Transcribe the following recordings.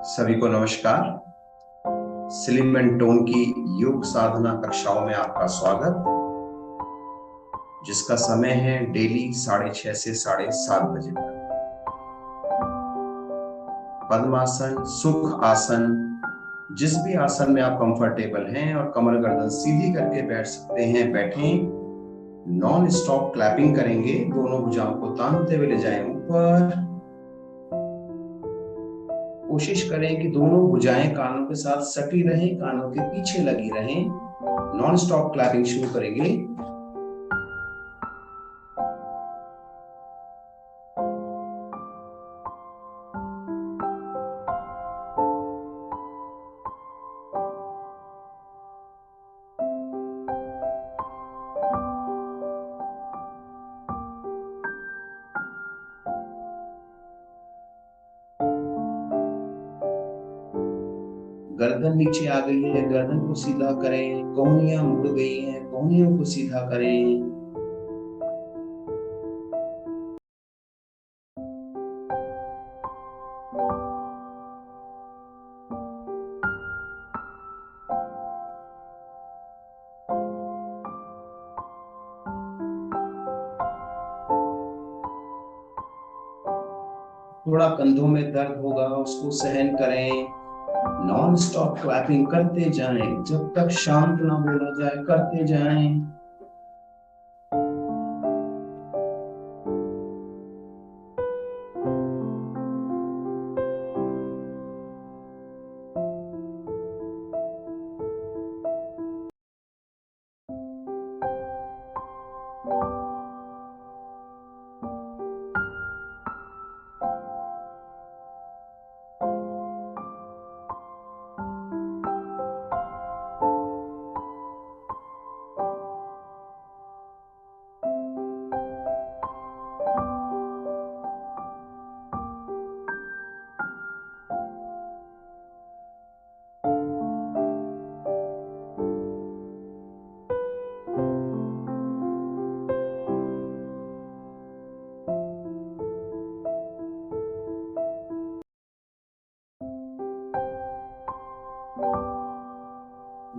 सभी को नमस्कार। स्लिम एंड टोन की योग साधना कक्षाओं में आपका स्वागत, जिसका समय है डेली 6:30 से 7:30 बजे तक। पद्मासन, सुख आसन, जिस भी आसन में आप कंफर्टेबल हैं और कमर गर्दन सीधी करके बैठ सकते हैं, बैठें। नॉन स्टॉप क्लैपिंग करेंगे, दोनों भुजाओं को तानते हुए ले जाएं ऊपर। कोशिश करें कि दोनों भुजाएं कानों के साथ सटी रहें, कानों के पीछे लगी रहें। नॉन स्टॉप क्लैपिंग शुरू करेंगे। गर्दन नीचे आ गई है, गर्दन को सीधा करें। कोहनियां मुड़ गई हैं, कोहनियों को सीधा करें। थोड़ा कंधों में दर्द होगा, उसको सहन करें। नॉन स्टॉप क्लैपिंग करते जाएं, जब तक शांत ना बोला जाए करते जाएं।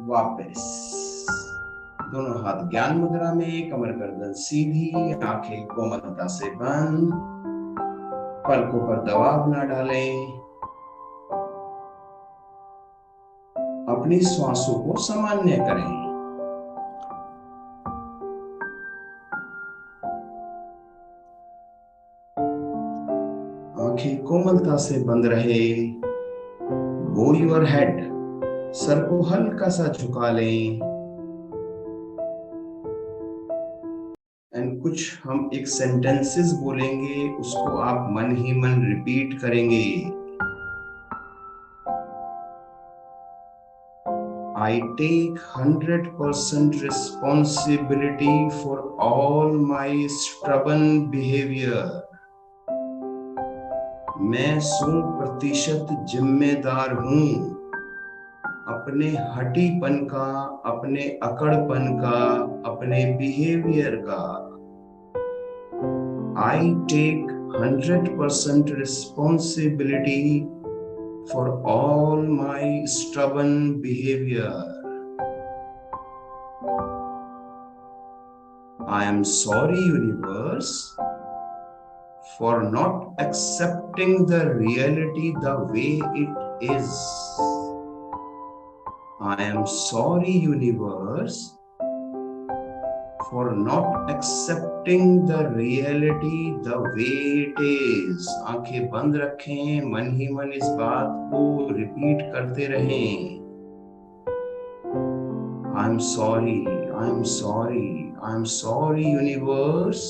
वापस दोनों हाथ ज्ञान मुद्रा में, कमर गर्दन सीधी, आंखें कोमलता से बंद। पलकों पर दबाव ना डालें। अपनी श्वासों को सामान्य करें। आंखें कोमलता से बंद रहे। बो योर हेड, सर को हल्का सा झुका लें। एंड कुछ हम एक सेंटेंसेस बोलेंगे, उसको आप मन ही मन रिपीट करेंगे। I take 100% responsibility for all my stubborn behavior. मैं 100% जिम्मेदार हूँ अपने हठीपन का, अपने अकड़पन का, अपने बिहेवियर का। I take 100% responsibility for all my stubborn behavior. I am sorry, universe, for not accepting the reality the way it is. I am sorry, universe, for not accepting the reality the way it is. आंखें बंद रखें, मन ही मन इस बात को repeat करते रहें। I am sorry, I am sorry, I am sorry, universe,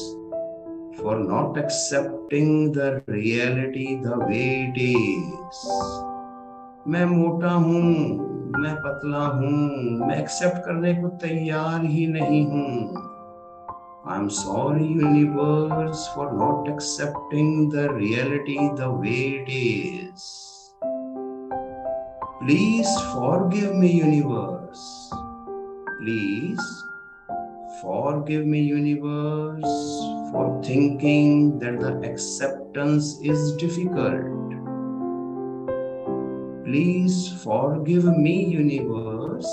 for not accepting the reality the way it is. मैं मोटा हूँ, मैं पतला हूँ, मैं एक्सेप्ट करने को तैयार ही नहीं हूँ। I'm sorry, universe, for not accepting the reality the way it is. Please forgive me, universe. Please forgive me, universe, for thinking that the acceptance is difficult. please forgive me, universe,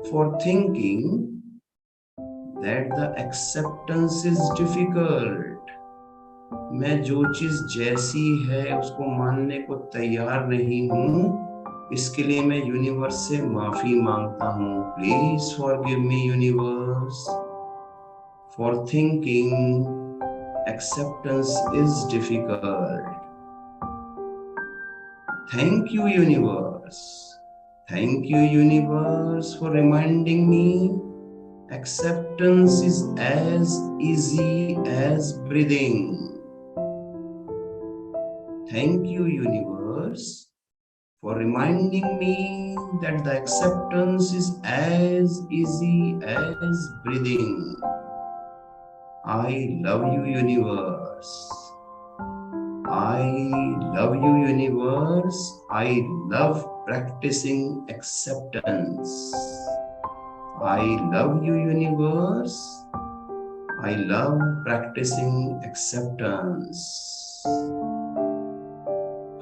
for thinking that the acceptance is difficult. मैं जो चीज जैसी है उसको मानने को तैयार नहीं हूं, इसके लिए मैं यूनिवर्स से माफी मांगता हूं. Please forgive me, universe, for thinking acceptance is difficult. Thank you, universe. Thank you, universe, for reminding me acceptance is as easy as breathing. Thank you, universe, for reminding me that the acceptance is as easy as breathing. I love you, universe. I love you, universe. I love practicing acceptance. I love you, universe. I love practicing acceptance.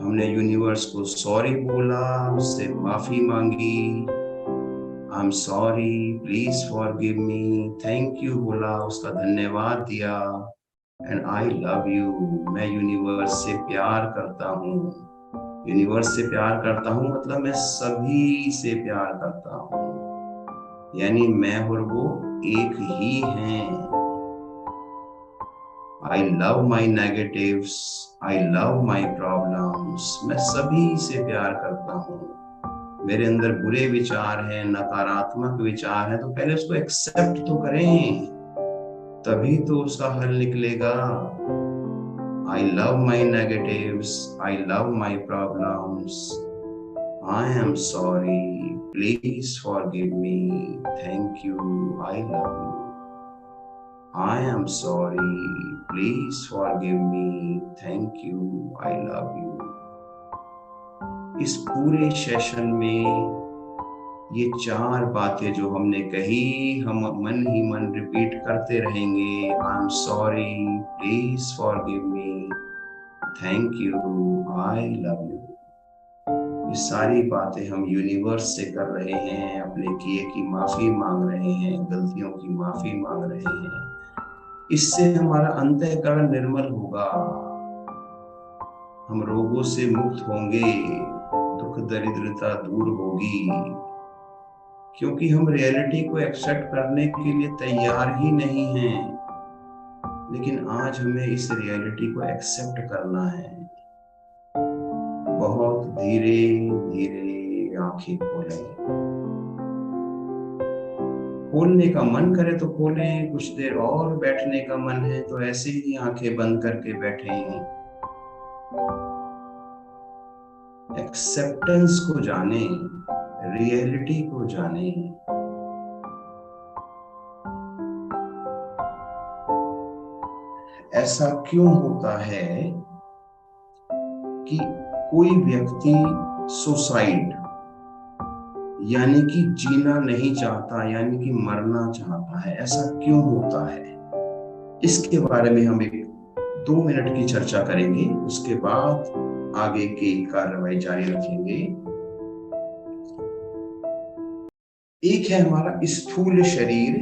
हमने universe को sorry बोला, उससे माफी मांगी. I'm sorry, please forgive me. Thank you बोला, उसका धन्यवाद दिया. And I love you. मैं यूनिवर्स से प्यार करता हूँ. यूनिवर्स से प्यार करता हूँ मतलब मैं सभी से प्यार करता हूँ, यानी मैं और वो एक ही हैं. I love my negatives. I love my problems. मैं सभी से प्यार करता हूँ. मेरे अंदर बुरे विचार हैं, नकारात्मक विचार हैं, तो पहले उसको एक्सेप्ट तो करें, तभी तो उसका हल निकलेगा. I love my negatives. I love my problems. I am sorry. Please forgive me. Thank you. I love you. I am sorry. Please forgive me. Thank you. I love you. इस पूरे session में ये 4 बातें जो हमने कही, हम मन ही मन रिपीट करते रहेंगे. I am sorry, please forgive me, thank you, I love you. ये सारी बातें हम यूनिवर्स से कर रहे हैं, अपने किए की माफी मांग रहे हैं, गलतियों की माफी मांग रहे हैं. इससे हमारा अंतःकरण निर्मल होगा, हम रोगों से मुक्त होंगे, दुख दरिद्रता दूर होगी, क्योंकि हम रियलिटी को एक्सेप्ट करने के लिए तैयार ही नहीं हैं. लेकिन आज हमें इस रियलिटी को एक्सेप्ट करना है. बहुत धीरे धीरे आंखें खोलें. खोलने का मन करे तो खोलें, कुछ देर और बैठने का मन है तो ऐसे ही आंखें बंद करके बैठें. एक्सेप्टेंस को जाने, रियलिटी को जाने. ऐसा क्यों होता है कि कोई व्यक्ति सुसाइड यानी कि जीना नहीं चाहता, यानी कि मरना चाहता है? ऐसा क्यों होता है? इसके बारे में हम 2 मिनट की चर्चा करेंगे, उसके बाद आगे की कार्रवाई जारी रखेंगे. एक है हमारा स्थूल शरीर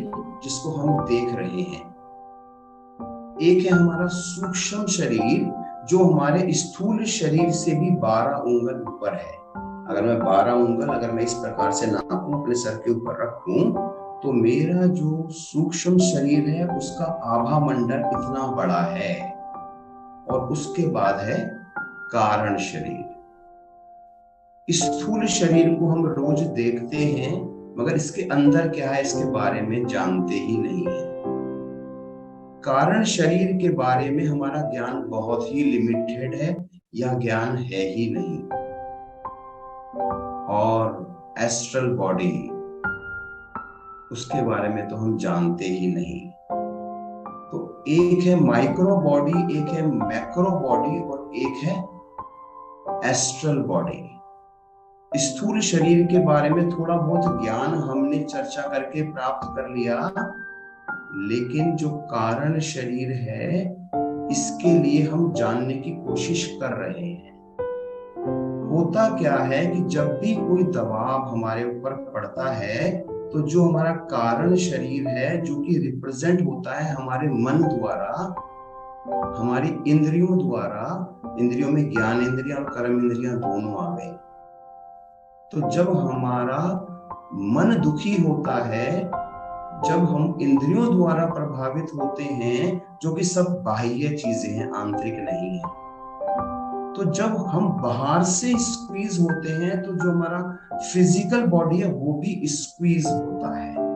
जिसको हम देख रहे हैं, एक है हमारा सूक्ष्म शरीर जो हमारे स्थूल शरीर से भी 12 उंगल ऊपर है. अगर मैं 12 उंगल अगर मैं इस प्रकार से नापूं, अपने सर के ऊपर रखूं, तो मेरा जो सूक्ष्म शरीर है उसका आभा मंडल इतना बड़ा है. और उसके बाद है कारण शरीर. स्थूल शरीर को हम रोज देखते हैं, मगर इसके अंदर क्या है इसके बारे में जानते ही नहीं है. कारण शरीर के बारे में हमारा ज्ञान बहुत ही लिमिटेड है या ज्ञान है ही नहीं. और एस्ट्रल बॉडी, उसके बारे में तो हम जानते ही नहीं. तो एक है माइक्रो बॉडी, एक है मैक्रो बॉडी और एक है एस्ट्रल बॉडी. स्थूल शरीर के बारे में थोड़ा बहुत ज्ञान हमने चर्चा करके प्राप्त कर लिया, लेकिन जो कारण शरीर है इसके लिए हम जानने की कोशिश कर रहे हैं. होता क्या है कि जब भी कोई दबाव हमारे ऊपर पड़ता है तो जो हमारा कारण शरीर है, जो कि रिप्रेजेंट होता है हमारे मन द्वारा, हमारी इंद्रियों द्वारा, इंद्रियों में ज्ञान इंद्रियां और कर्म इंद्रियां दोनों आ गई। तो जब हमारा मन दुखी होता है, जब हम इंद्रियों द्वारा प्रभावित होते हैं, जो कि सब बाह्य चीजें हैं, आंतरिक नहीं है, तो जब हम बाहर से स्क्वीज होते हैं तो जो हमारा फिजिकल बॉडी है वो भी स्क्वीज होता है।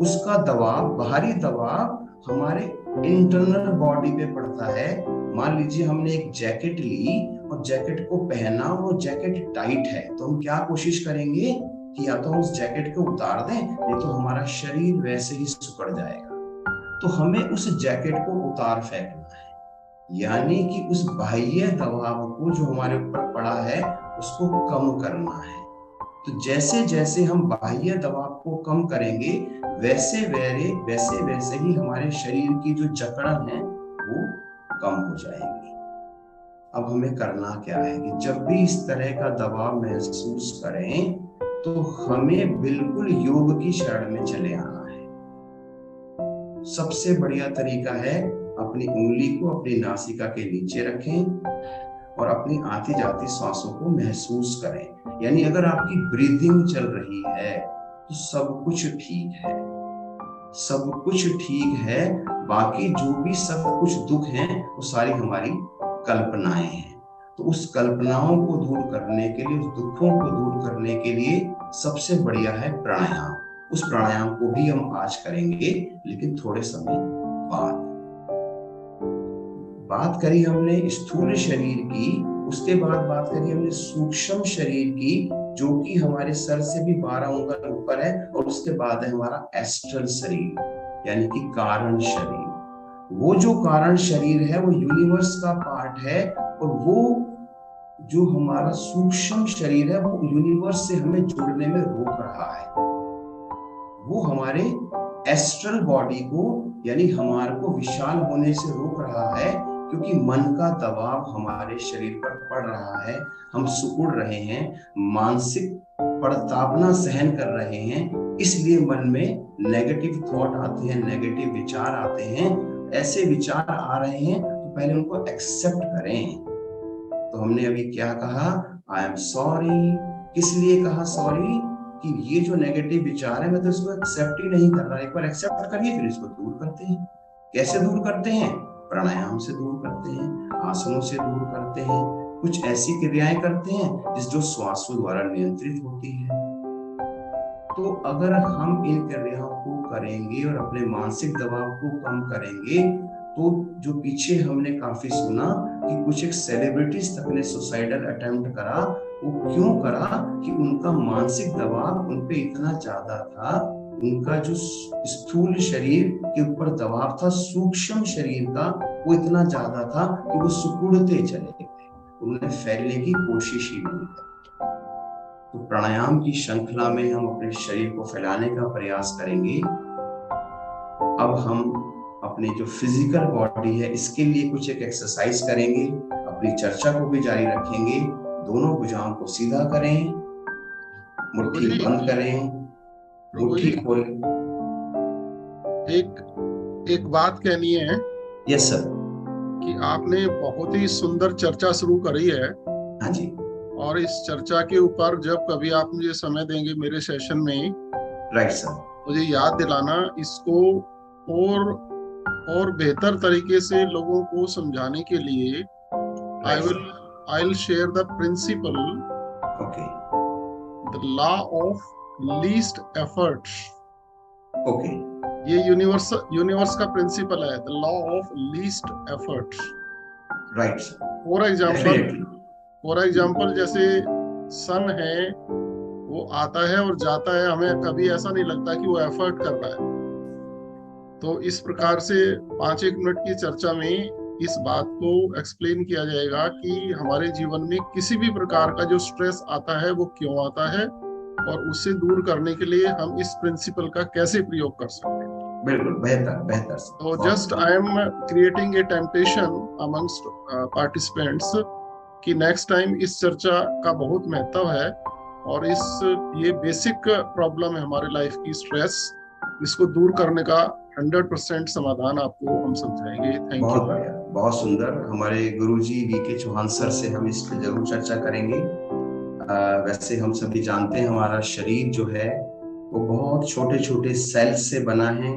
उसका दबाव, बाहरी दबाव हमारे इंटरनल बॉडी पे पड़ता है। मान लीजिए हमने एक जैकेट ली और जैकेट को पहना, वो जैकेट टाइट है, तो हम क्या कोशिश करेंगे कि या तो हम उस जैकेट को उतार दें, नहीं तो हमारा शरीर वैसे ही सिकुड़ जाएगा। तो हमें उस जैकेट को उतार फेंकना है, यानी कि उस बाह्य दबाव को जो हमारे ऊपर पड़ा है उसको कम करना है। तो जैसे जैसे हम बाह्य दबाव को कम करेंगे, वैसे वैसे ही हमारे शरीर की जो जकड़न है वो कम हो जाएगी। अब हमें करना क्या है कि जब भी इस तरह का दबाव महसूस करें तो हमें बिल्कुल योग की शरण में चले आना है। सबसे बढ़िया तरीका है, अपनी उंगली को अपनी नासिका के नीचे रखें और अपनी आती जाती सांसों को महसूस करें। यानी अगर आपकी ब्रीदिंग चल रही है तो सब कुछ ठीक है, सब कुछ ठीक है। बाकी जो भी सब कुछ दुख हैं वो सारी हमारी कल्पनाएं हैं। तो उस कल्पनाओं को दूर करने के लिए, उस दुखों को दूर करने के लिए सबसे बढ़िया है प्राणायाम। उस प्राणायाम को भी हम आज करेंगे, लेकिन थोड़े समय बाद। बात करी हमने स्थूल शरीर की, उसके बाद बात करी हमने सूक्ष्म शरीर की, जो कि हमारे सर से भी 12 उंगल ऊपर है, और उसके बाद है हमारा एस्ट्रल शरीर, यानी कि कारण शरीर। वो जो कारण शरीर है वो यूनिवर्स का पार्ट है, और वो जो हमारा सूक्ष्म शरीर है वो यूनिवर्स से हमें जुड़ने में रोक रहा है। वो हमारे एस्ट्रल बॉडी को, यानी हमारे को विशाल होने से रोक रहा है, क्योंकि मन का दबाव हमारे शरीर पर पड़ रहा है। हम सिकुड़ रहे हैं, मानसिक पड़तापना सहन कर रहे हैं, इसलिए मन में नेगेटिव थॉट आते हैं, नेगेटिव विचार आते हैं। ऐसे विचार आ रहे हैं तो पहले उनको एक्सेप्ट करें। तो हमने अभी क्या कहा, आई एम सॉरी। किस लिए कहा सॉरी? कि ये जो नेगेटिव विचार है मैं तो इसको एक्सेप्ट ही नहीं कर रहा। एक बार एक्सेप्ट करिए, फिर इसको दूर करते हैं। कैसे दूर करते हैं? प्राणायाम से दूर करते हैं, आसनों से दूर करते हैं, कुछ ऐसी क्रियाएं करते हैं जो श्वासों द्वारा नियंत्रित होती है। तो अगर हम इन क्रियाओं को करेंगे और अपने मानसिक दबाव को कम करेंगे, तो जो पीछे हमने काफी सुना कि कुछ एक सेलिब्रिटीज तक ने सुसाइडल अटेम्प्ट करा, वो क्यों करा? कि उनका मानसिक दबाव उन पे इतना ज्यादा था, उनका जो स्थूल शरीर के ऊपर दबाव था सूक्ष्म शरीर का वो इतना ज्यादा था कि वो सिकुड़ते चले गए, उन्होंने फैलने की कोशिश ही नहीं की। तो प्राणायाम की श्रृंखला में हम अपने शरीर को फैलाने का प्रयास करेंगे। अब हम अपनी जो फिजिकल बॉडी है इसके लिए कुछ एक एक्सरसाइज करेंगे, अपनी चर्चा को भी जारी रखेंगे। दोनों भुजाओं को सीधा करें, मुट्ठी बंद करें, मुट्ठी खोलें। एक बात कहनी है। Yes sir. कि आपने बहुत ही सुंदर चर्चा शुरू करी है। हाँ जी। और इस चर्चा के ऊपर जब कभी आप मुझे समय देंगे मेरे सेशन में, राइट सर, मुझे याद दिलाना इसको, और बेहतर तरीके से लोगों को समझाने के लिए I will share the principle, okay, the law of least effort. Okay, ये यूनिवर्स का प्रिंसिपल है, the law of least effort. Right. For example जैसे सन है, वो आता है और जाता है, हमें कभी ऐसा नहीं लगता कि वो एफर्ट कर रहा है। तो इस प्रकार से 5-1 मिनट की चर्चा में इस बात को एक्सप्लेन किया जाएगा कि हमारे जीवन में किसी भी प्रकार का जो स्ट्रेस आता है वो क्यों आता है, और उससे दूर करने के लिए हम इस प्रिंसिपल का कैसे प्रयोग कर सकते हैं। बिल्कुल, बेहतर। तो just I am creating a temptation amongst participants कि नेक्स्ट टाइम इस चर्चा का बहुत महत्व है, और ये बेसिक प्रॉब्लम है हमारे लाइफ की, स्ट्रेस, इसको दूर करने का 100% समाधान आपको हम समझाएंगे। थैंक बहुत यू। बढ़िया, बहुत सुंदर। हमारे गुरुजी वीके चौहान सर से हम इस पे जरूर चर्चा करेंगे। वैसे हम सभी जानते हैं हमारा शरीर जो है वो बहुत छोटे छोटे सेल्स से बना है।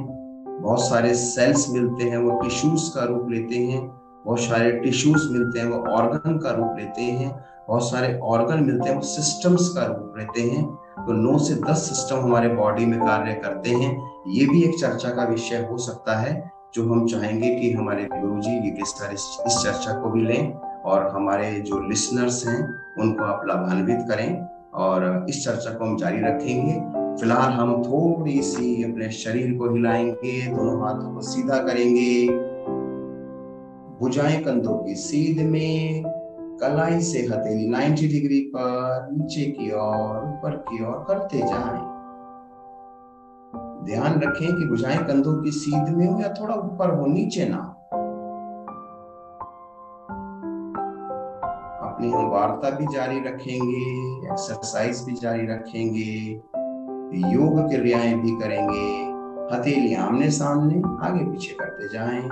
बहुत सारे सेल्स मिलते हैं, वो टिश्यूज का रूप लेते हैं। बहुत सारे टिश्यूज मिलते हैं, वो ऑर्गन का रूप लेते हैं। बहुत सारे ऑर्गन मिलते हैं, वो सिस्टम्स का रूप लेते हैं। तो 9 से 10 सिस्टम हमारे बॉडी में कार्य करते हैं। ये भी एक चर्चा का विषय हो सकता है, जो हम चाहेंगे कि हमारे गुरुजी वीके सर इस चर्चा को भी लें और हमारे जो लिसनर्स हैं उनको आप लाभान्वित करें, और इस चर्चा को हम जारी रखेंगे। फिलहाल हम थोड़ी सी अपने शरीर को हिलाएंगे, दोनों हाथों को सीधा करेंगे, भुजाएं कंधों की सीध में, कलाई से हथेली 90 डिग्री पर नीचे की ओर ऊपर की ओर करते जाएं। ध्यान रखें कि भुजाएं कंधों की सीध में हो या थोड़ा ऊपर हो, नीचे ना। अपनी हम वार्ता भी जारी रखेंगे, एक्सरसाइज भी जारी रखेंगे, योग क्रियाएं भी करेंगे। हथेली आमने सामने आगे पीछे करते जाएं।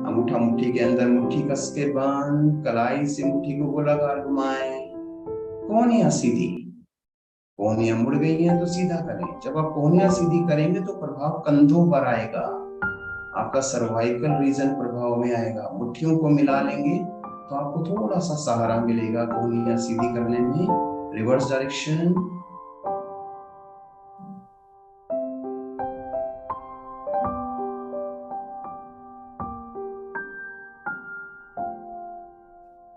अंगूठा मुट्ठी के अंदर, मुट्ठी कस के बंद, कलाई से मुट्ठी को गोलाकार घुमाएं। कोहनियां सीधी, कोहनियां मुड़ गई हैं तो सीधा करें। जब आप कोहनियां सीधी करेंगे तो प्रभाव कंधों पर आएगा, आपका सर्वाइकल रीजन प्रभाव में आएगा। मुट्ठियों को मिला लेंगे तो आपको थोड़ा सा सहारा मिलेगा कोहनियां सीधी करने में। Reverse direction.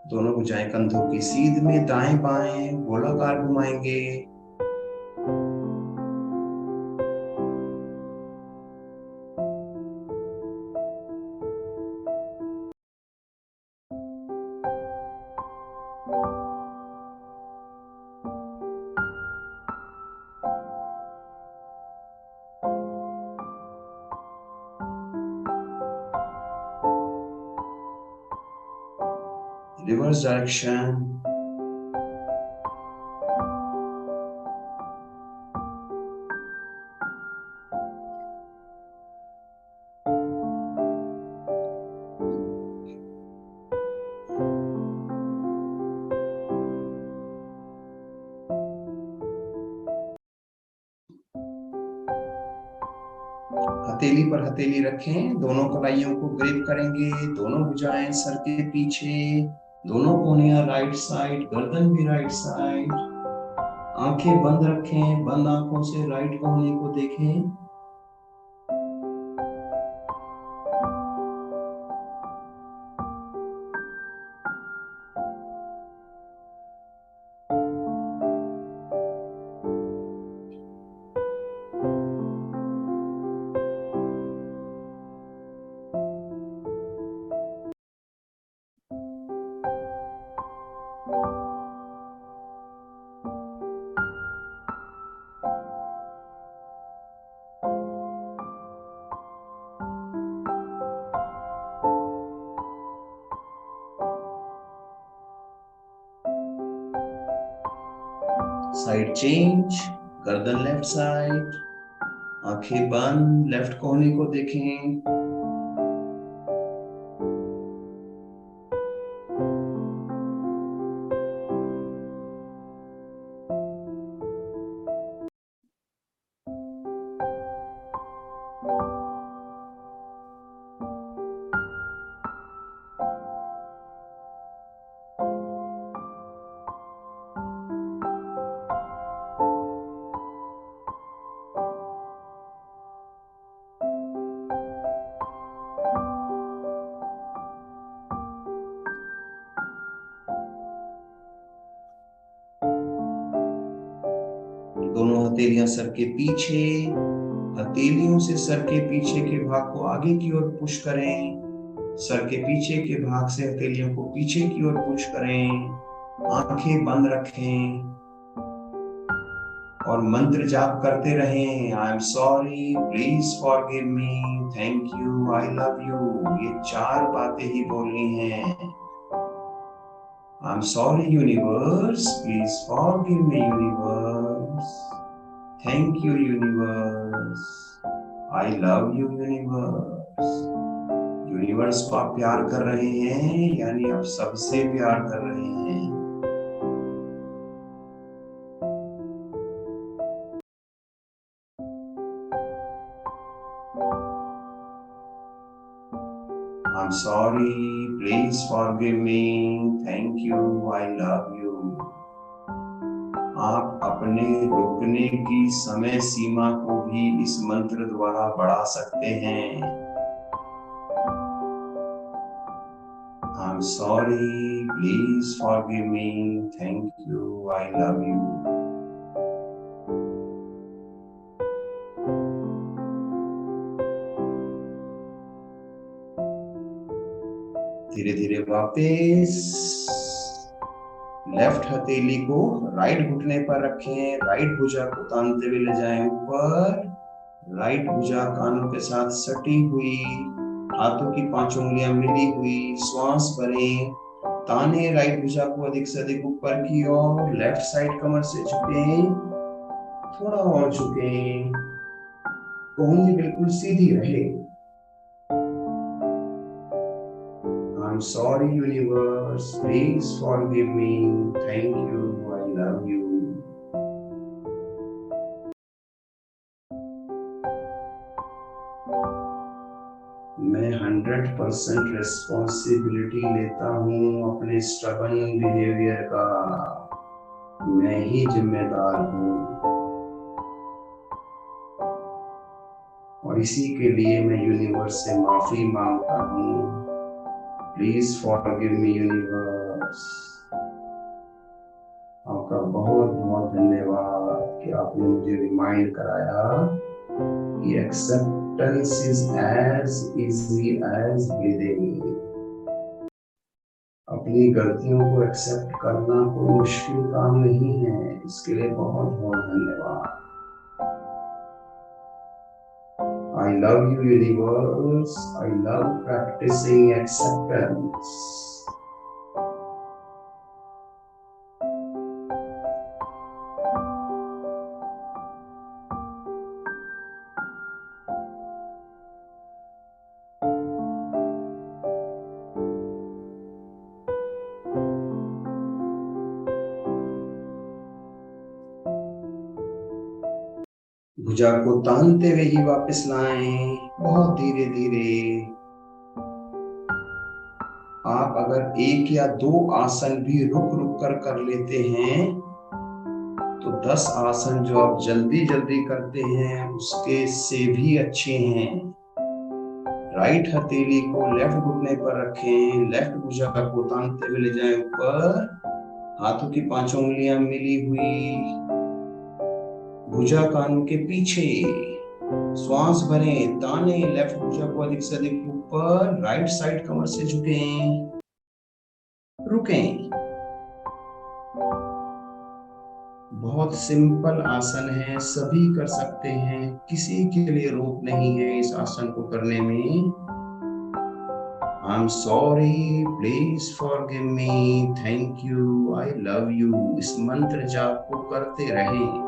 दोनों भुजाएं कंधों की सीध में, दाएं बाएं गोलाकार घुमाएंगे। Reverse direction. हथेली पर हथेली रखें, दोनों कलाइयों को ग्रिप करेंगे, दोनों भुजाएं सर के पीछे, दोनों कोहनियां राइट साइड, गर्दन भी राइट साइड। आंखें बंद रखें, बंद आंखों से राइट कोहनी को देखें। साइड चेंज, गर्दन लेफ्ट साइड, आंखें बंद, लेफ्ट कोहनी को देखें। दोनों हथेलियां सर के पीछे, हथेलियों से सर के पीछे के भाग को आगे की ओर पुश करें। सर के पीछे के भाग से हथेलियों को पीछे की ओर पुश करें। आंखें बंद रखें और मंत्र जाप करते रहें। I am sorry, please forgive me, thank you, I love you. ये 4 बातें ही बोलनी है। I'm sorry, universe. Please forgive me, universe. Thank you, universe. I love you, universe. Universe को आप प्यार कर रहे हैं, यानी आप सबसे प्यार कर रहे हैं। I'm sorry, please forgive me. Thank you, I love you. आप अपने रुकने की समय सीमा को भी इस मंत्र द्वारा बढ़ा सकते हैं। I'm sorry, please forgive me, thank you, I love you. धीरे धीरे वापस लेफ्ट हथेली को राइट घुटने पर रखें, राइट भुजा को तानते हुए ले जाएं ऊपर। राइट भुजा कानों के साथ सटी हुई, हाथों की 5 उंगलियां मिली हुई, श्वास भरें, ताने राइट भुजा को अधिक से अधिक ऊपर की ओर। लेफ्ट साइड कमर से झुकें, थोड़ा और झुकें, कोहनी बिल्कुल सीधी रहे। I'm sorry, universe. Please forgive me. Thank you. I love you. मैं 100% रिस्पॉन्सिबिलिटी लेता हूँ अपने स्टबन बिहेवियर का। मैं ही जिम्मेदार हूँ और इसी के लिए मैं यूनिवर्स से माफी मांगता हूँ। Please forgive me universe. आपका बहुत बहुत धन्यवाद कि आपने मुझे रिमाइंड कराया कि acceptance is as easy as breathing. अपनी गलतियों को एक्सेप्ट करना कोई मुश्किल काम नहीं है। इसके लिए बहुत बहुत धन्यवाद। I love you, universe. I love practicing acceptance. भुजा को तानते हुए ही वापस लाएं, बहुत धीरे धीरे। आप अगर 1 या 2 आसन भी रुक रुक कर लेते हैं तो 10 आसन जो आप जल्दी जल्दी करते हैं उसके से भी अच्छे हैं। राइट हथेली को लेफ्ट घुटने पर रखें, लेफ्ट भुजा को तानते हुए ले जाएं ऊपर, हाथों की 5 उंगलियां मिली हुई, भुजा कानों के पीछे, श्वास भरें, ताने लेफ्ट भुजा को अधिक से अधिक ऊपर, राइट साइड कमर से झुकें, रुकें। बहुत सिंपल आसन है, सभी कर सकते हैं, किसी के लिए रोक नहीं है इस आसन को करने में। I'm sorry, please forgive me, thank you, I love you। इस मंत्र जाप को करते रहें।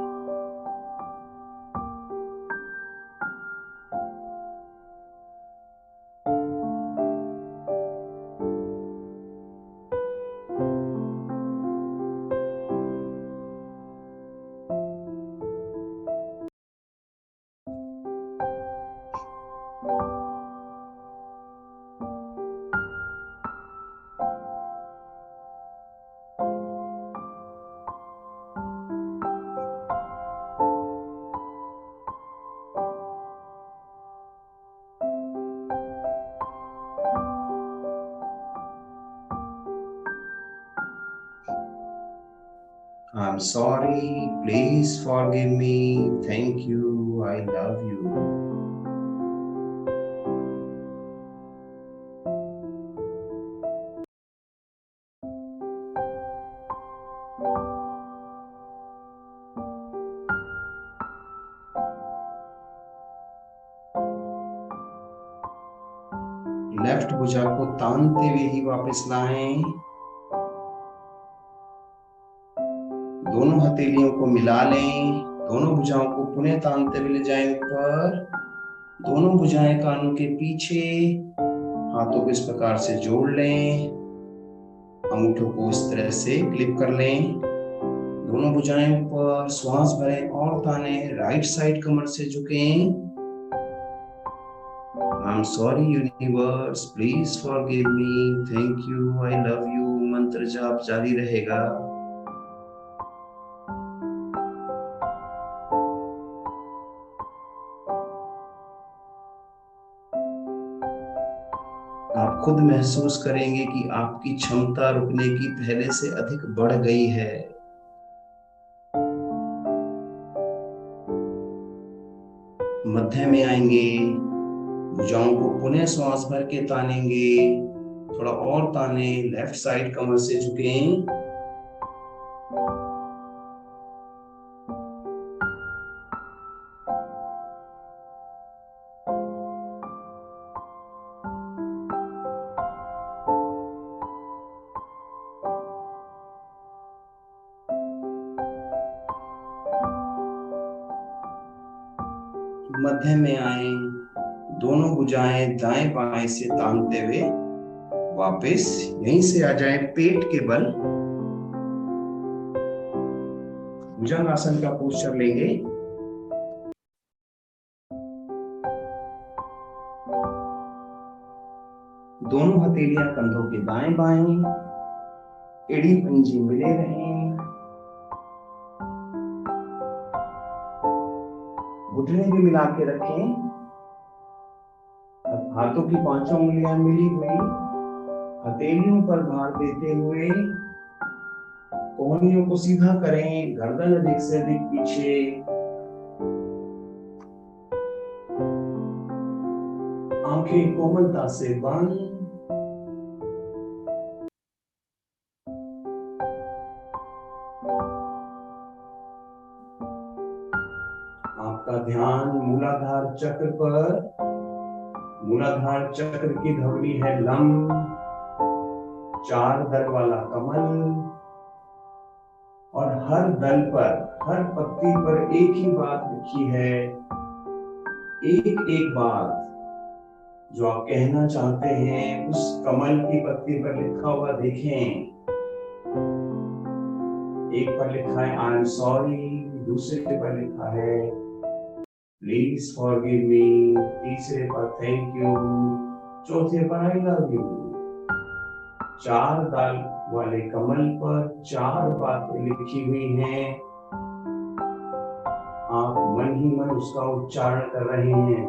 I'm sorry, please forgive me, thank you, I love you। Left भुजा को तानते हुए ही वापस लाएं। दोनों हथेलियों को मिला लें। दोनों भुजाओं को पुनः तानते हुए ले जाएं ऊपर। दोनों भुजाएं कानों के पीछे। हाथों को इस प्रकार से जोड़ लें। अंगूठों को इस तरह से क्लिप कर लें। दोनों भुजाएं ऊपर, श्वास भरें और ताने। राइट साइड कमर से झुकें। I'm sorry universe, please forgive me, thank you, I love you। मंत्र जाप जारी रहेगा। आप खुद महसूस करेंगे कि आपकी क्षमता रुकने की पहले से अधिक बढ़ गई है। मध्य में आएंगे। भुजाओं को पुनः श्वास भर के तानेंगे। थोड़ा और ताने। लेफ्ट साइड कमर से झुकें। मध्य में आए। दोनों भुजाएं दाएं बाएं से तानते हुए वापस यहीं से आ जाए पेट के बल। भुजंगासन का पोस्चर लेंगे। दोनों हथेलियां कंधों के दाएं बाएं। एड़ी पंजी मिले रहें। घुटने भी मिला के रखें। हाथों की पांचों उंगलियां मिली हुई। हथेलियों पर भार देते हुए कोहनियों को सीधा करें। गर्दन अधिक से अधिक पीछे। आंखें कोमलता से बंद। आपका ध्यान मूलाधार चक्र पर। मूलाधार चक्र की धवनी है लंब। 4 दल वाला कमल। और हर दल पर, हर पत्ती पर एक ही बात लिखी है। एक एक बात जो आप कहना चाहते हैं उस कमल की पत्ती पर लिखा हुआ देखें। एक पर लिखा है आई एम सॉरी। दूसरे पर लिखा है प्लीज फॉरगिव मी। तीसरे पर थैंक यू। चौथे पर आई लव यू। 4 दल वाले कमल पर 4 बातें लिखी हुई हैं। आप मन ही मन उसका उच्चारण कर रहे हैं।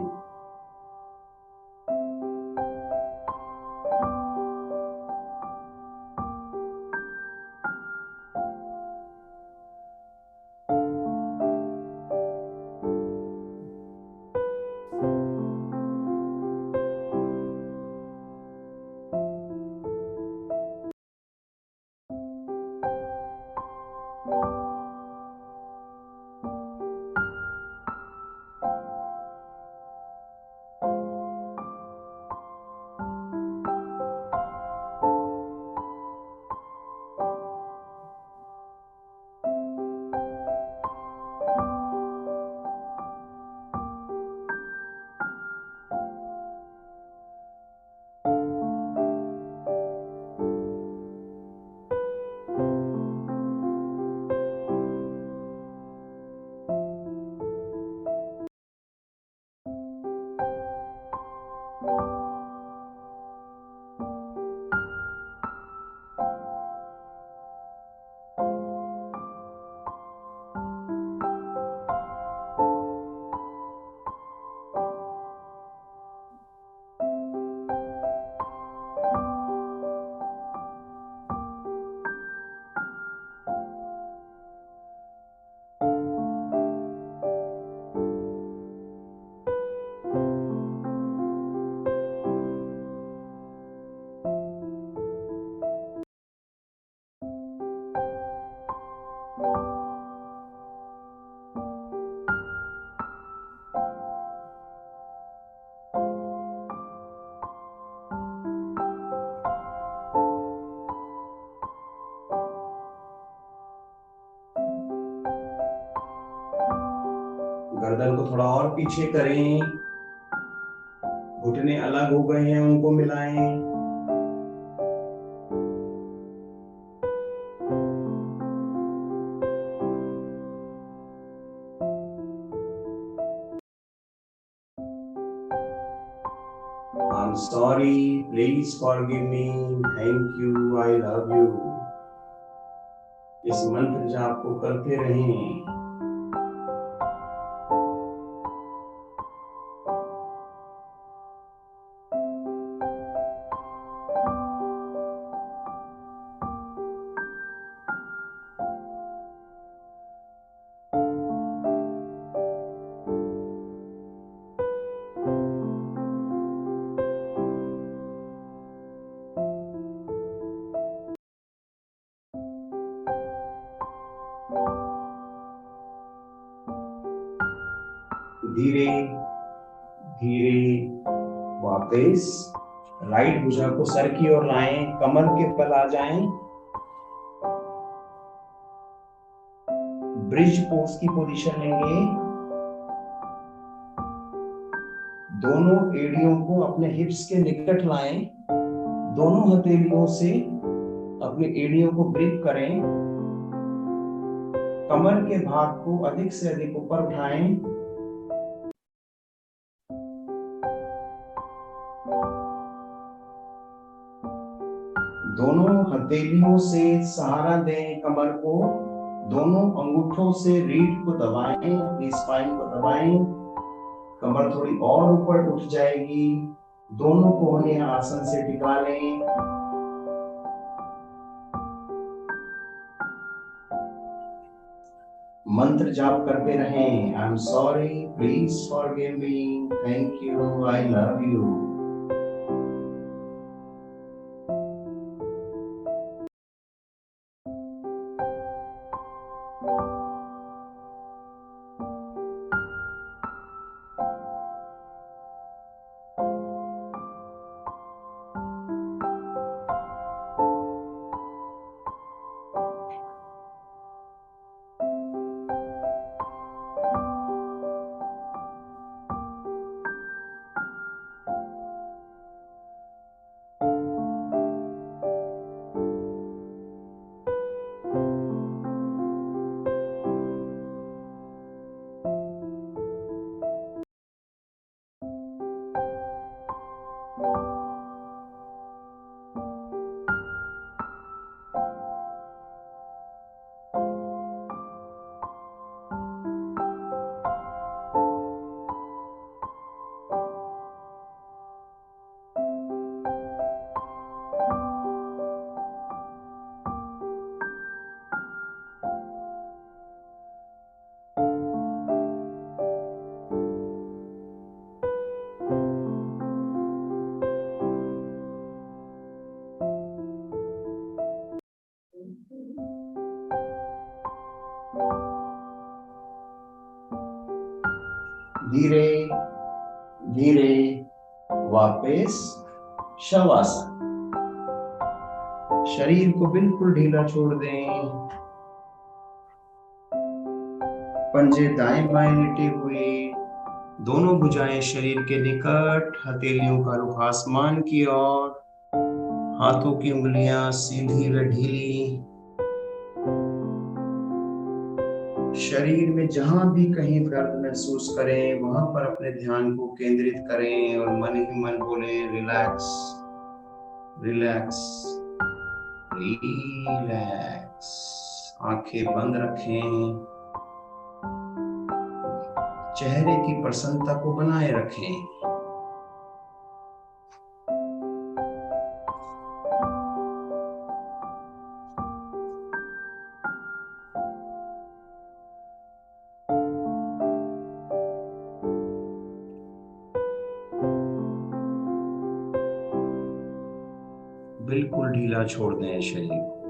गर्दन को थोड़ा और पीछे करें, घुटने अलग हो गए हैं उनको मिलाएं। I'm sorry, please forgive me, thank you, I love you। इस मंत्र जाप को करते रहें। धीरे धीरे वापस राइट भुजा को सर की ओर लाएं, कमर के बल आ जाएं। ब्रिज पोज की पोजीशन लेंगे। दोनों एड़ियों को अपने हिप्स के निकट लाएं। दोनों हथेलियों से अपनी एड़ियों को ग्रिप करें। कमर के भाग को अधिक से अधिक ऊपर उठाएं। दोनों हथेलियों से सहारा दें कमर को। दोनों अंगूठों से रीढ़ को दबाएं, अपनी स्पाइन को दबाएं। कमर थोड़ी और ऊपर उठ जाएगी। दोनों कोहनी आसन से टिका लें। मंत्र जाप करते रहें। I am sorry, please forgive me, thank you, I love you. धीरे धीरे वापस शवासन। शरीर को बिल्कुल ढीला छोड़ दें। पंजे दाएं बाएं लेटे हुए, दोनों भुजाएं शरीर के निकट, हथेलियों का रुख आसमान की ओर, हाथों की उंगलियां सीधी व ढीली। शरीर में जहां भी कहीं दर्द महसूस करें वहां पर अपने ध्यान को केंद्रित करें और मन ही मन बोले रिलैक्स रिलैक्स रिलैक्स। आंखें बंद रखें। चेहरे की प्रसन्नता को बनाए रखें। बिल्कुल ढीला छोड़ दें शरीर को।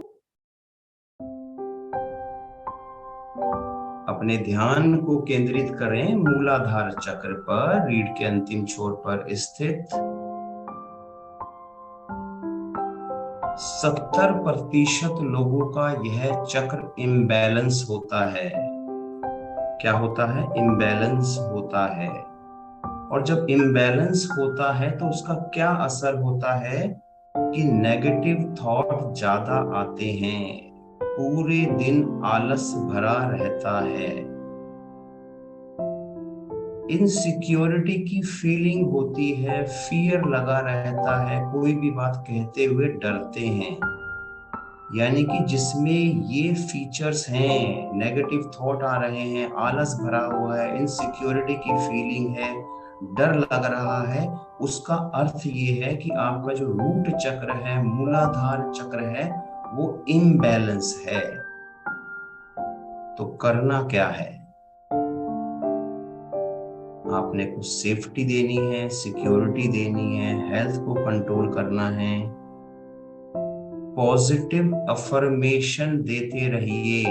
अपने ध्यान को केंद्रित करें मूलाधार चक्र पर, रीढ़ के अंतिम छोर पर स्थित। 70% लोगों का यह चक्र इम्बैलेंस होता है। क्या होता है? इम्बैलेंस होता है। और जब इम्बैलेंस होता है तो उसका क्या असर होता है कि नेगेटिव थॉट ज्यादा आते हैं, पूरे दिन आलस भरा रहता है, इनसिक्योरिटी की फीलिंग होती है, फियर लगा रहता है, कोई भी बात कहते हुए डरते हैं। यानी कि जिसमें ये फीचर्स हैं, नेगेटिव थॉट आ रहे हैं, आलस भरा हुआ है, इनसिक्योरिटी की फीलिंग है, डर लग रहा है, उसका अर्थ ये है कि आपका जो रूट चक्र है, मूलाधार चक्र है, वो इम्बैलेंस है। तो करना क्या है? आपने कुछ सेफ्टी देनी है, सिक्योरिटी देनी है, हेल्थ को कंट्रोल करना है। पॉजिटिव अफर्मेशन देते रहिए।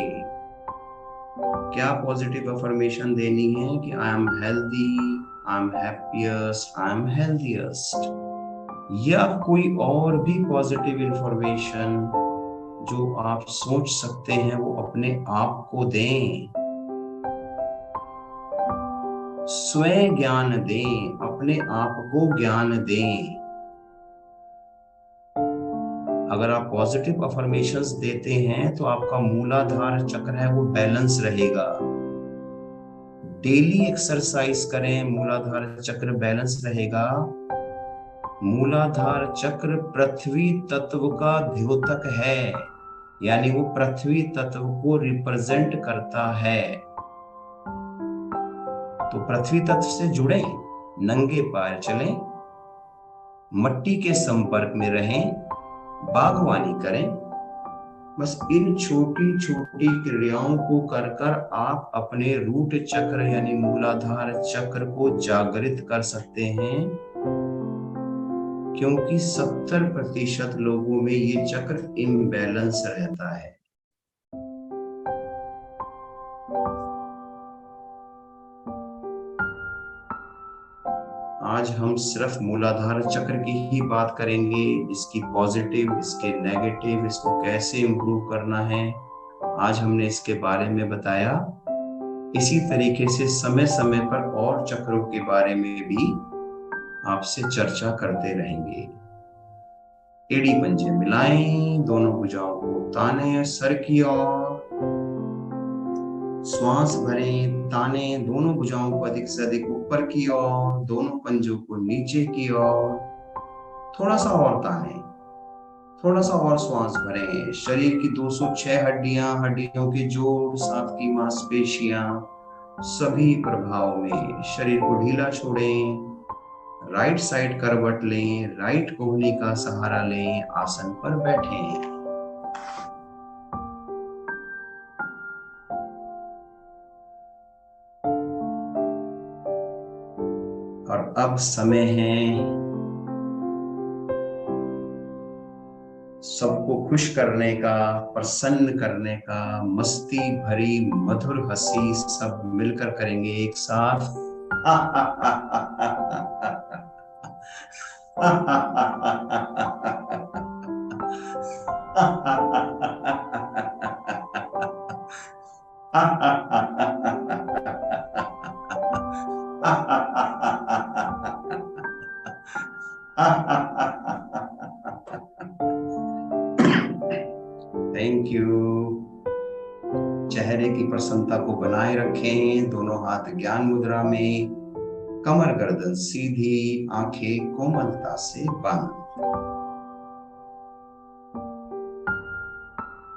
क्या पॉजिटिव अफर्मेशन देनी है? कि I am healthy, I am happiest, I am healthiest, या कोई और भी पॉजिटिव इंफॉर्मेशन जो आप सोच सकते हैं वो अपने आप को दें। स्वयं ज्ञान दें, अपने आप को ज्ञान दें। अगर आप पॉजिटिव अफर्मेशंस देते हैं तो आपका मूलाधार चक्र है वो बैलेंस रहेगा। डेली एक्सरसाइज करें, मूलाधार चक्र बैलेंस रहेगा। मूलाधार चक्र पृथ्वी तत्व का द्योतक है, यानी वो पृथ्वी तत्व को रिप्रेजेंट करता है। तो पृथ्वी तत्व से जुड़ें, नंगे पैर चलें, मट्टी के संपर्क में रहें, बागवानी करें। बस इन छोटी छोटी क्रियाओं को कर कर आप अपने रूट चक्र यानी मूलाधार चक्र को जागृत कर सकते हैं, क्योंकि 70% लोगों में ये चक्र इम्बैलेंस रहता है। आज हम सिर्फ मूलाधार चक्र की ही बात करेंगे, इसकी पॉजिटिव, इसके नेगेटिव, इसको कैसे इम्प्रूव करना है, आज हमने इसके बारे में बताया। इसी तरीके से समय समय पर और चक्रों के बारे में भी आपसे चर्चा करते रहेंगे। एड़ी पंजे मिलाएं, दोनों भुजाओं को ताने सर की ओर, श्वास भरें, ताने दोनों भुजाओं को अधिक से अधिक ऊपर की ओर, दोनों पंजों को नीचे की ओर, थोड़ा सा और ताने, थोड़ा सा और श्वास भरें। शरीर की 206 हड्डियां, हड्डियों के जोड़, साथ की मांसपेशियां, सभी प्रभाव में शरीर को ढीला छोड़ें। राइट साइड करवट लें, राइट कोहनी का सहारा लें, आसन पर बैठें। और अब समय है सबको खुश करने का, प्रसन्न करने का। मस्ती भरी मधुर हंसी सब मिलकर करेंगे एक साथ। Thank you. चेहरे की प्रसन्नता को बनाए रखें, दोनों हाथ ज्ञान मुद्रा में, कमर गर्दन सीधी, आंखें कोमलता से बंद।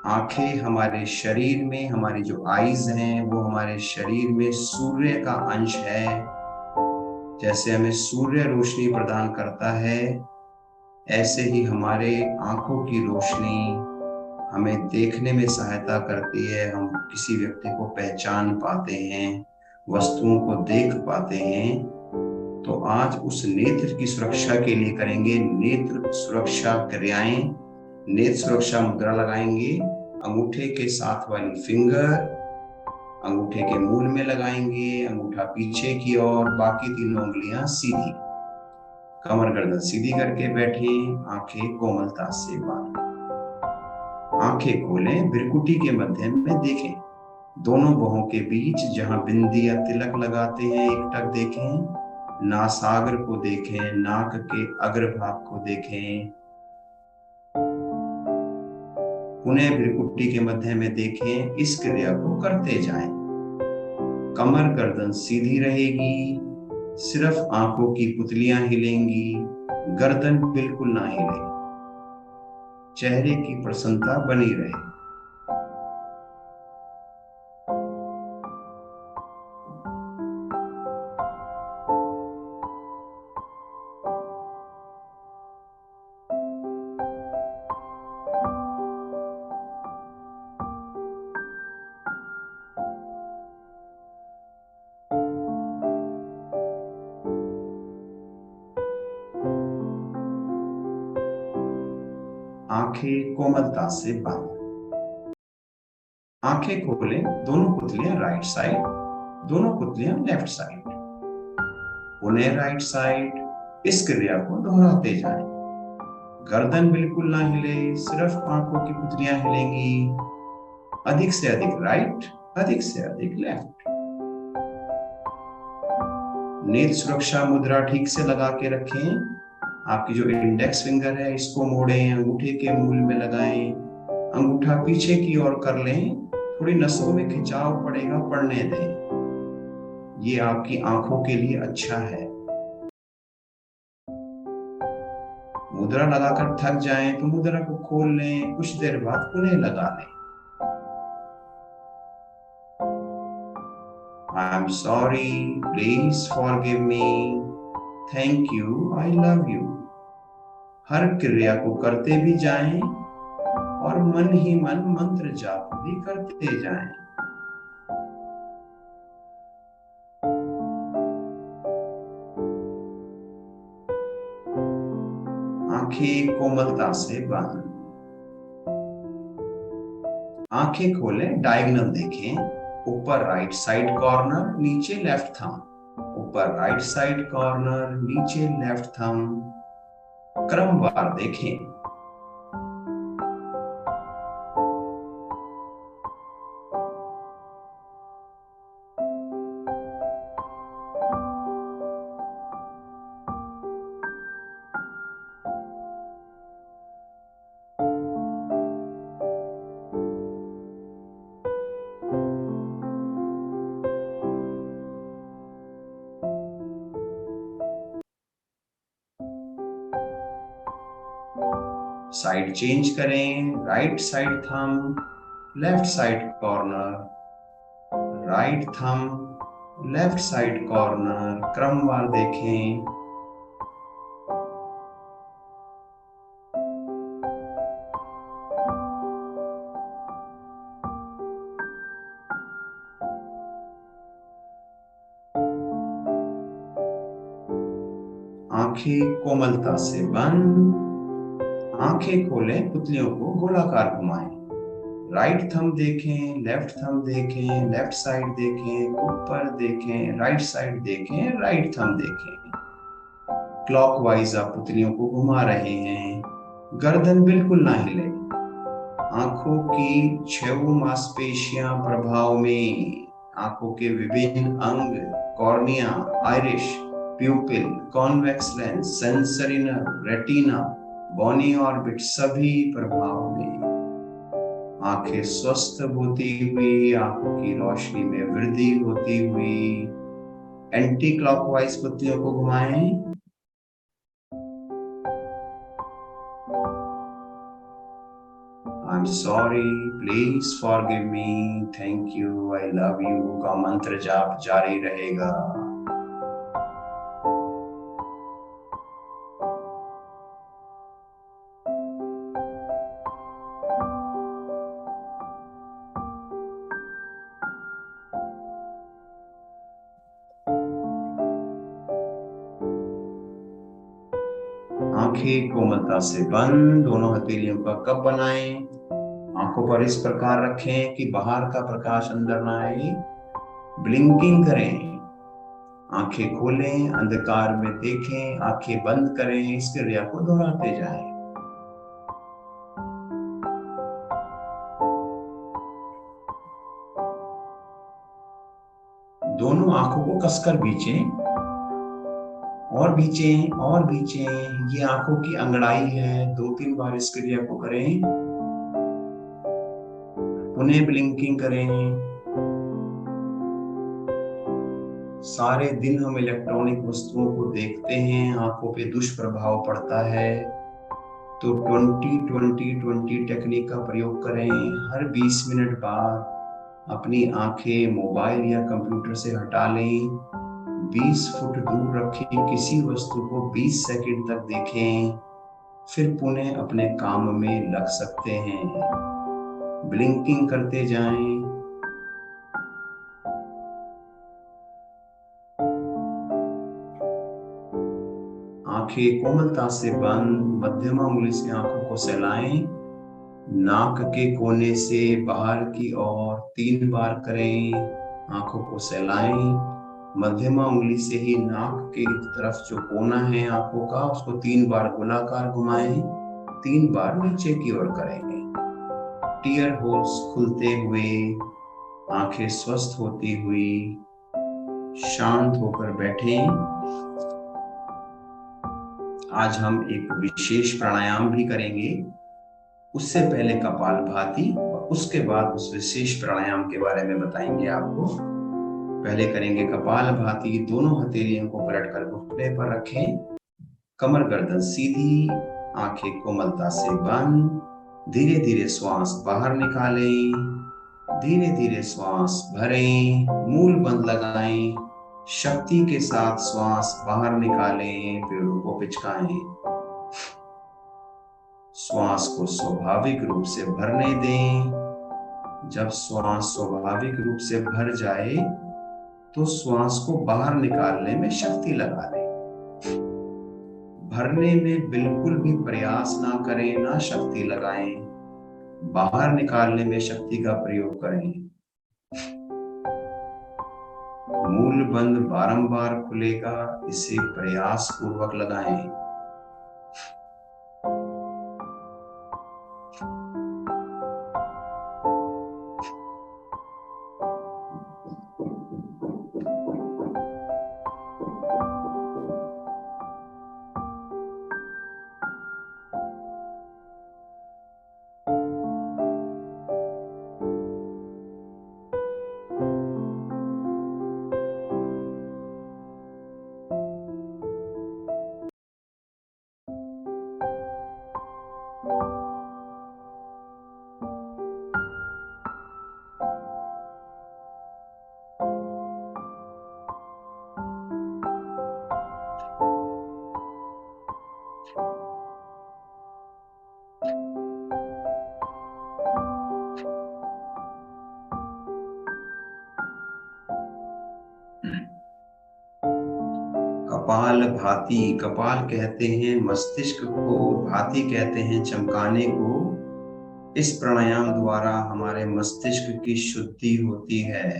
आंखें हमारे शरीर में, हमारी जो आईज हैं वो हमारे शरीर में सूर्य का अंश है। जैसे हमें सूर्य रोशनी प्रदान करता है, ऐसे ही हमारे आंखों की रोशनी हमें देखने में सहायता करती है। हम किसी व्यक्ति को पहचान पाते हैं, वस्तुओं को देख पाते हैं। तो आज उस नेत्र की सुरक्षा के लिए करेंगे नेत्र सुरक्षा क्रियाएं। नेत्र सुरक्षा मुद्रा लगाएंगे, अंगूठे के साथ वाली फिंगर अंगूठे के मूल में लगाएंगे, अंगूठा पीछे की ओर, बाकी तीनों उंगलियां सीधी, कमर गर्दन सीधी करके बैठें, आंखें कोमलता से बंद। आंखें खोलें, भ्रिकुटी के मध्य में देखें। दोनों बाहों के बीच जहां बिंदी या तिलक लगाते हैं एकटक देखें। नासाग्र को देखें, नाक के अग्रभाग को देखें। पुनः भ्रुकुटी के मध्य में देखें। इस क्रिया को करते जाएं। कमर गर्दन सीधी रहेगी, सिर्फ आंखों की पुतलियां हिलेंगी, गर्दन बिल्कुल ना हिले। चेहरे की प्रसन्नता बनी रहे। आंखें कोमलता से बंद। आंखें खोलें। दोनों पुतलियां राइट साइड, दोनों पुतलियां लेफ्ट साइड। पुनः राइट साइड। इस क्रिया को दोहराते जाएं। गर्दन बिल्कुल ना हिले, सिर्फ आंखों की पुतलियां हिलेंगी। अधिक से अधिक राइट, अधिक से अधिक लेफ्ट। नेत्र सुरक्षा मुद्रा ठीक से लगा के रखें। आपकी जो इंडेक्स फिंगर है इसको मोड़ें, अंगूठे के मूल में लगाएं, अंगूठा पीछे की ओर कर लें। थोड़ी नसों में खिंचाव पड़ेगा, पड़ने दें। ये आपकी आंखों के लिए अच्छा है। मुद्रा लगाकर थक जाएं तो मुद्रा को खोल लें, कुछ देर बाद पुनः लगा लें। I am sorry, please forgive me, thank you, I love you। हर क्रिया को करते भी जाएं और मन ही मन मंत्र जाप भी करते जाएं। आंखें कोमलता से बंद। आंखें खोलें, डायगोनल देखें। ऊपर राइट साइड कॉर्नर, नीचे लेफ्ट थंब। ऊपर राइट साइड कॉर्नर, नीचे लेफ्ट थंब। क्रमवार देखें। साइड चेंज करें। Right side thumb, left side corner, right thumb, left side corner. क्रमवार देखें। आंखें कोमलता से बंद। आंखें खोलें, पुतलियों को गोलाकार घुमाएं। राइट थंब देखें, लेफ्ट थंब देखें, लेफ्ट साइड देखें, ऊपर देखें, राइट साइड देखें, राइट थंब देखें। क्लॉकवाइज आप पुतलियों को घुमा रहे हैं। गर्दन बिल्कुल ना हिले। आंखों की 6 मांसपेशियां प्रभाव में। आंखों के विभिन्न अंग, cornea, iris, pupil, convex lens, sensory nerve, retina, bony orbit सभी प्रभाव में। आंखें स्वस्थ होती हुई, आंखों की रोशनी में वृद्धि होती हुई। एंटी क्लॉकवाइज पुतलियों को घुमाएं। I'm sorry, please forgive me, thank you, I love you का मंत्र जाप जारी रहेगा। आंखें कोमलता से बंद। दोनों हथेलियों का कप बनाएं। आंखों पर इस प्रकार रखें कि बाहर का प्रकाश अंदर ना आए। ब्लिंकिंग करें। आंखें खोलें, अंधकार में देखें, आंखें बंद करें। इस क्रिया को दोहराते जाएं। दोनों आंखों को कसकर खींचें और खींचें और खींचें। ये आंखों की अंगड़ाई है, 2-3 बार इस क्रिया को करें। पुनः ब्लिंकिंग करें। सारे दिन हम इलेक्ट्रॉनिक वस्तुओं को देखते हैं, आंखों पे दुष्प्रभाव पड़ता है, तो 20-20-20 टेक्निक का प्रयोग करें। हर 20 मिनट बाद अपनी आंखें मोबाइल या कंप्यूटर से हटा लें, 20 फुट दूर रखें, किसी वस्तु को 20 सेकंड तक देखें, फिर पुनः अपने काम में लग सकते हैं। ब्लिंकिंग करते जाएं। आंखें कोमलता से बंद, मध्यमा उंगली से आंखों को सहलाएं, नाक के कोने से बाहर की ओर 3 बार करें। आंखों को सहलाएं, मध्यमा उंगली से ही नाक की तरफ जो कोना है आंखों का, उसको 3 बार गोलाकार घुमाएं, 3 बार नीचे की ओर करेंगे। टीयर होल्स खुलते हुए, आंखें स्वस्थ होती हुई, शांत होकर बैठें। आज हम एक विशेष प्राणायाम भी करेंगे। उससे पहले कपालभाति और उसके बाद उस विशेष प्राणायाम के बारे में बताएंगे आपको। पहले करेंगे कपालभाति। दोनों हथेलियों को पलटकर घुटने पर रखें, कमर गर्दन सीधी, आंखें कोमलता से बंद। धीरे धीरे श्वास बाहर निकालें, धीरे धीरे श्वास भरें, मूल बंद लगाएं, शक्ति के साथ श्वास बाहर निकालें, पेड़ों को पिचकाएं। श्वास को स्वाभाविक रूप से भरने दें। जब श्वास स्वाभाविक रूप से भर जाए तो श्वास को बाहर निकालने में शक्ति लगा लें। भरने में बिल्कुल भी प्रयास ना करें, ना शक्ति लगाएं। बाहर निकालने में शक्ति का प्रयोग करें। मूल बंद बारंबार खुलेगा, इसे प्रयास पूर्वक लगाएं। कपाल भाति, कपाल कहते हैं मस्तिष्क को, भाति कहते हैं चमकाने को। इस प्राणायाम द्वारा हमारे मस्तिष्क की शुद्धि होती है,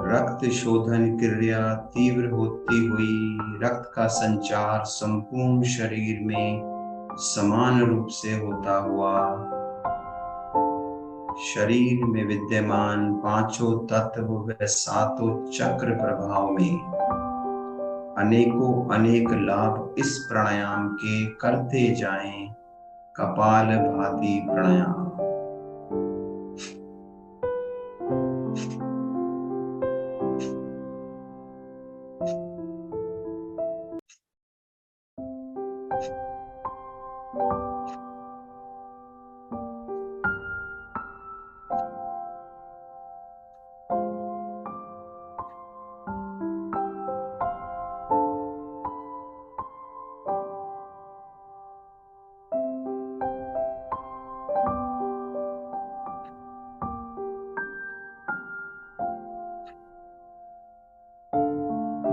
रक्त शोधन क्रिया तीव्र होती हुई, रक्त का संचार संपूर्ण शरीर में समान रूप से होता हुआ, शरीर में विद्यमान पांचों तत्व व सातों चक्र प्रभाव में अनेकों अनेक लाभ इस प्राणायाम के करते जाएं। कपाल भाति प्राणायाम।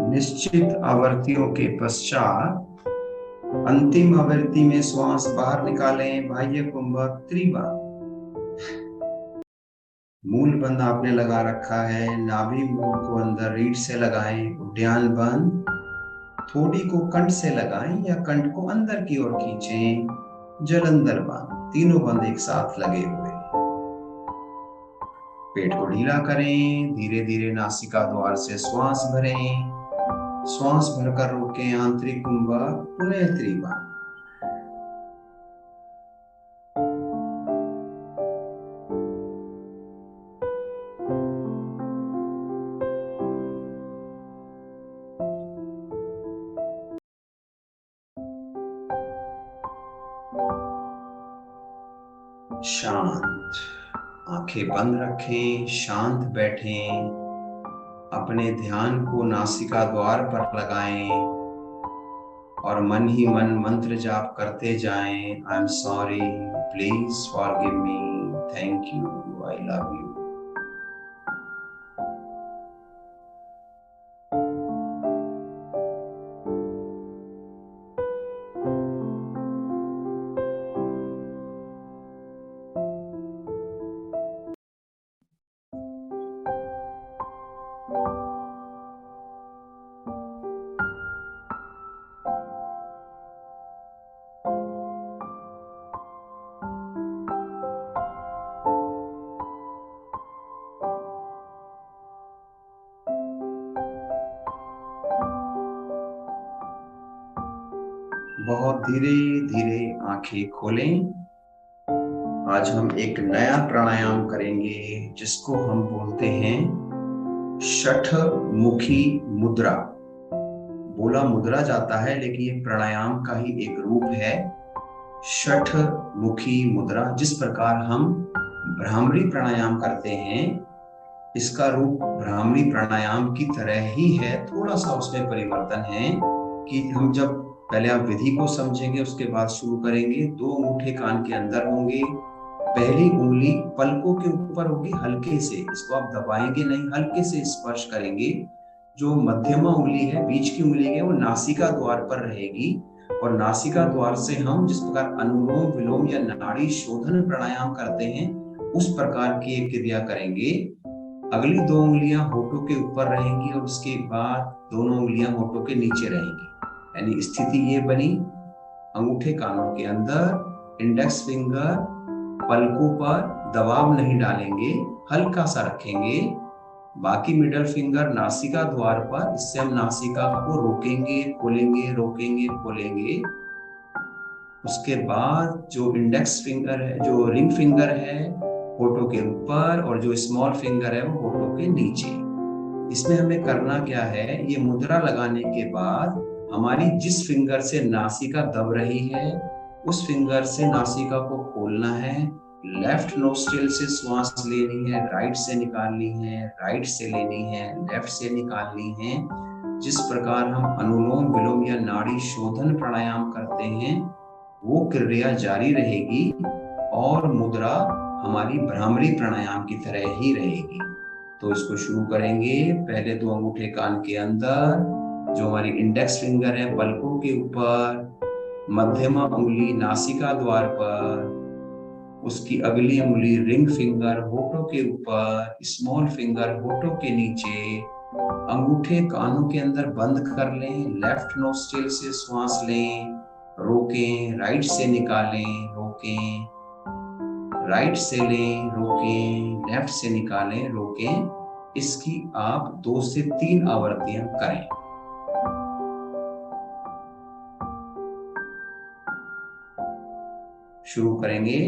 निश्चित आवृत्तियों के पश्चात अंतिम आवृत्ति में श्वास बाहर निकालें, बाह्य कुंभक त्रिबार। मूल बंद आपने लगा रखा है, नाभि मूल को अंदर रीढ़ से लगाएं, उद्यान बंद, थोड़ी को कंठ से लगाएं या कंठ को अंदर की ओर खींचें, जलंधर बंद, तीनों बंद एक साथ लगे हुए। पेट को ढीला करें, धीरे धीरे नासिका द्वार से श्वास भरें, श्वास भरकर रोकें, आंतरिक कुंभक, पुनः त्रिबार। शांत, आंखें बंद रखें, शांत बैठें, अपने ध्यान को नासिका द्वार पर लगाएं और मन ही मन मंत्र जाप करते जाएं। I am sorry, please forgive me, thank you, I love you. बहुत धीरे धीरे आंखें खोलें। आज हम एक नया प्राणायाम करेंगे जिसको हम बोलते हैं शठ मुखी मुद्रा। बोला मुद्रा जाता है लेकिन ये प्राणायाम का ही एक रूप है, शठ मुखी मुद्रा। जिस प्रकार हम भ्रामरी प्राणायाम करते हैं, इसका रूप भ्रामरी प्राणायाम की तरह ही है, थोड़ा सा उसमें परिवर्तन है कि हम जब पहले आप विधि को समझेंगे उसके बाद शुरू करेंगे। 2 अंगूठे कान के अंदर होंगे, पहली उंगली पलकों के ऊपर होगी, हल्के से, इसको आप दबाएंगे नहीं, हल्के से स्पर्श करेंगे। जो मध्यमा उंगली है, बीच की उंगली है, वो नासिका द्वार पर रहेगी और नासिका द्वार से हम जिस प्रकार अनुलोम विलोम या नाड़ी शोधन प्राणायाम करते हैं उस प्रकार की एक क्रिया करेंगे। अगली 2 उंगलियां होठों के ऊपर रहेंगी और उसके बाद दोनों उंगलियां होठों के नीचे रहेंगी। यानी स्थिति ये बनी, अंगूठे कानों के अंदर, इंडेक्स फिंगर पलकों पर, दबाव नहीं डालेंगे, हल्का सा रखेंगे। बाकी मिडल फिंगर नासिका द्वार पर, इससे हम नासिका को रोकेंगे, खोलेंगे, रोकेंगे, खोलेंगे। उसके बाद जो इंडेक्स फिंगर है, जो रिंग फिंगर है, होठों के ऊपर, और जो स्मॉल फिंगर है वो होठों के नीचे। इसमें हमें करना क्या है, ये मुद्रा लगाने के बाद हमारी जिस फिंगर से नासिका दब रही है उस फिंगर से नासिका को खोलना है। लेफ्ट नोस्ट्रिल से श्वास लेनी है, राइट से निकालनी है, राइट से लेनी है, लेफ्ट से निकालनी है। जिस प्रकार हम अनुलोम विलोम या नाड़ी शोधन प्राणायाम करते हैं वो क्रिया जारी रहेगी और मुद्रा हमारी भ्रामरी प्राणायाम की तरह ही रहेगी। तो इसको शुरू करेंगे। पहले 2 अंगूठे कान के अंदर, जो हमारी इंडेक्स फिंगर है पलकों के ऊपर, मध्यमा उंगली नासिका द्वार पर, उसकी अगली उंगली रिंग फिंगर होठों के ऊपर, स्मॉल फिंगर होठों के नीचे। अंगूठे कानों के अंदर बंद कर लें, लेफ्ट नोस्ट्रिल से श्वास लें, रोकें, राइट से निकालें, रोकें, राइट से लें, रोकें, लेफ्ट से निकालें, रोकें। इसकी आप 2 से 3 आवृत्तियां करें। शुरू करेंगे।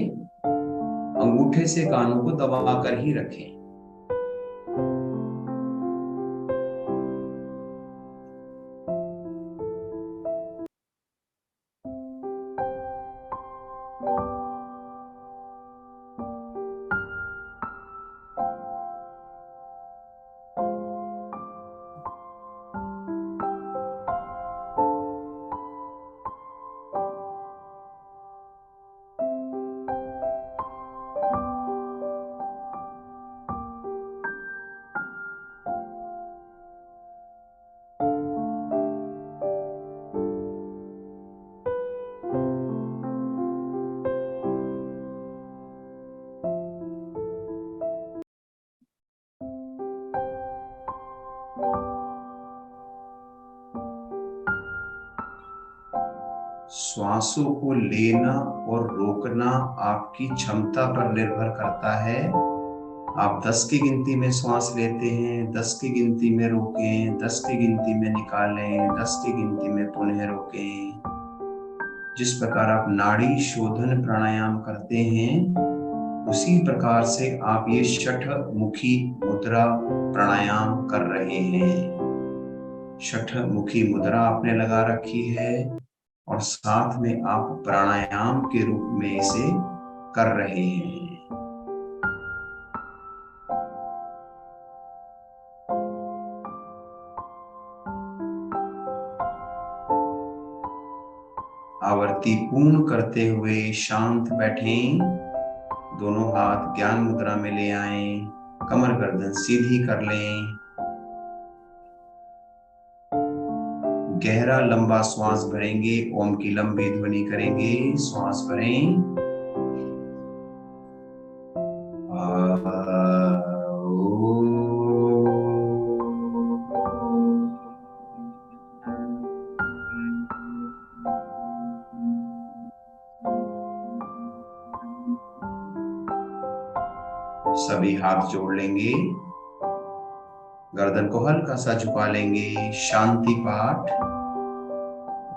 अंगूठे से कानों को दबाकर ही रखें। श्वासों को लेना और रोकना आपकी क्षमता पर निर्भर करता है। आप 10 की गिनती में श्वास लेते हैं, 10 की गिनती में रोकें, 10 की गिनती में निकालें, 10 की गिनती में पुनः रोकें। जिस प्रकार आप नाड़ी शोधन प्राणायाम करते हैं, उसी प्रकार से आप ये छठ मुखी मुद्रा प्राणायाम कर रहे हैं। छठ मुखी मुद्रा आपने लगा रखी है और साथ में आप प्राणायाम के रूप में इसे कर रहे हैं। आवर्ती पूर्ण करते हुए शांत बैठें। दोनों हाथ ज्ञान मुद्रा में ले आएं, कमर गर्दन सीधी कर लें। गहरा लंबा श्वास भरेंगे, ओम की लंबी ध्वनि करेंगे। श्वास भरें। सभी हाथ जोड़ लेंगे, गर्दन को हल्का सा झुका लेंगे। शांति पाठ।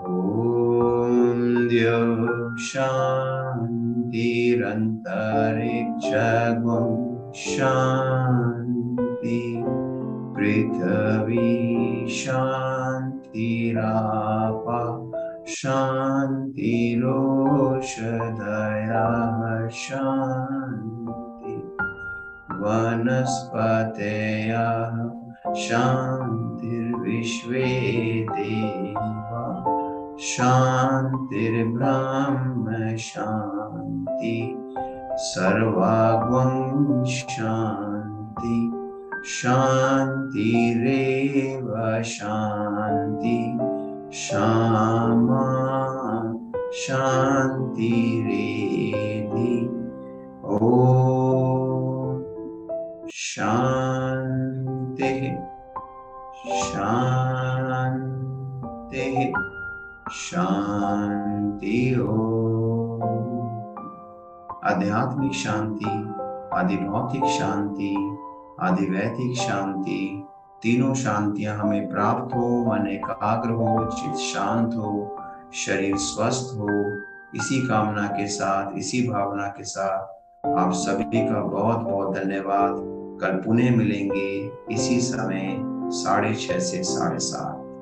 ओम द्यौः शान्तिरन्तरिक्षगुं शान्ति, पृथिवी शान्तिरापः शान्तिरोषधयः शान्ति, वनस्पतयः शान्तिर्विश्वे देवा शान्तिर्ब्रह्म शान्ति, सर्वागं शान्ति, शान्तिरेव शान्ति, क्षमा शान्तिरेधि। ओम शान्ति शान्ति शांति। ओम। आध्यात्मिक शांति, आधिभौतिक शांति, आधिवैतिक शांति, तीनों शांतियां हमें प्राप्त हो। मन एकाग्र हो, चित्त शांत हो, शरीर स्वस्थ हो। इसी कामना के साथ, इसी भावना के साथ आप सभी का बहुत बहुत धन्यवाद। कल पुनः मिलेंगे इसी समय 6:30 से 7:30।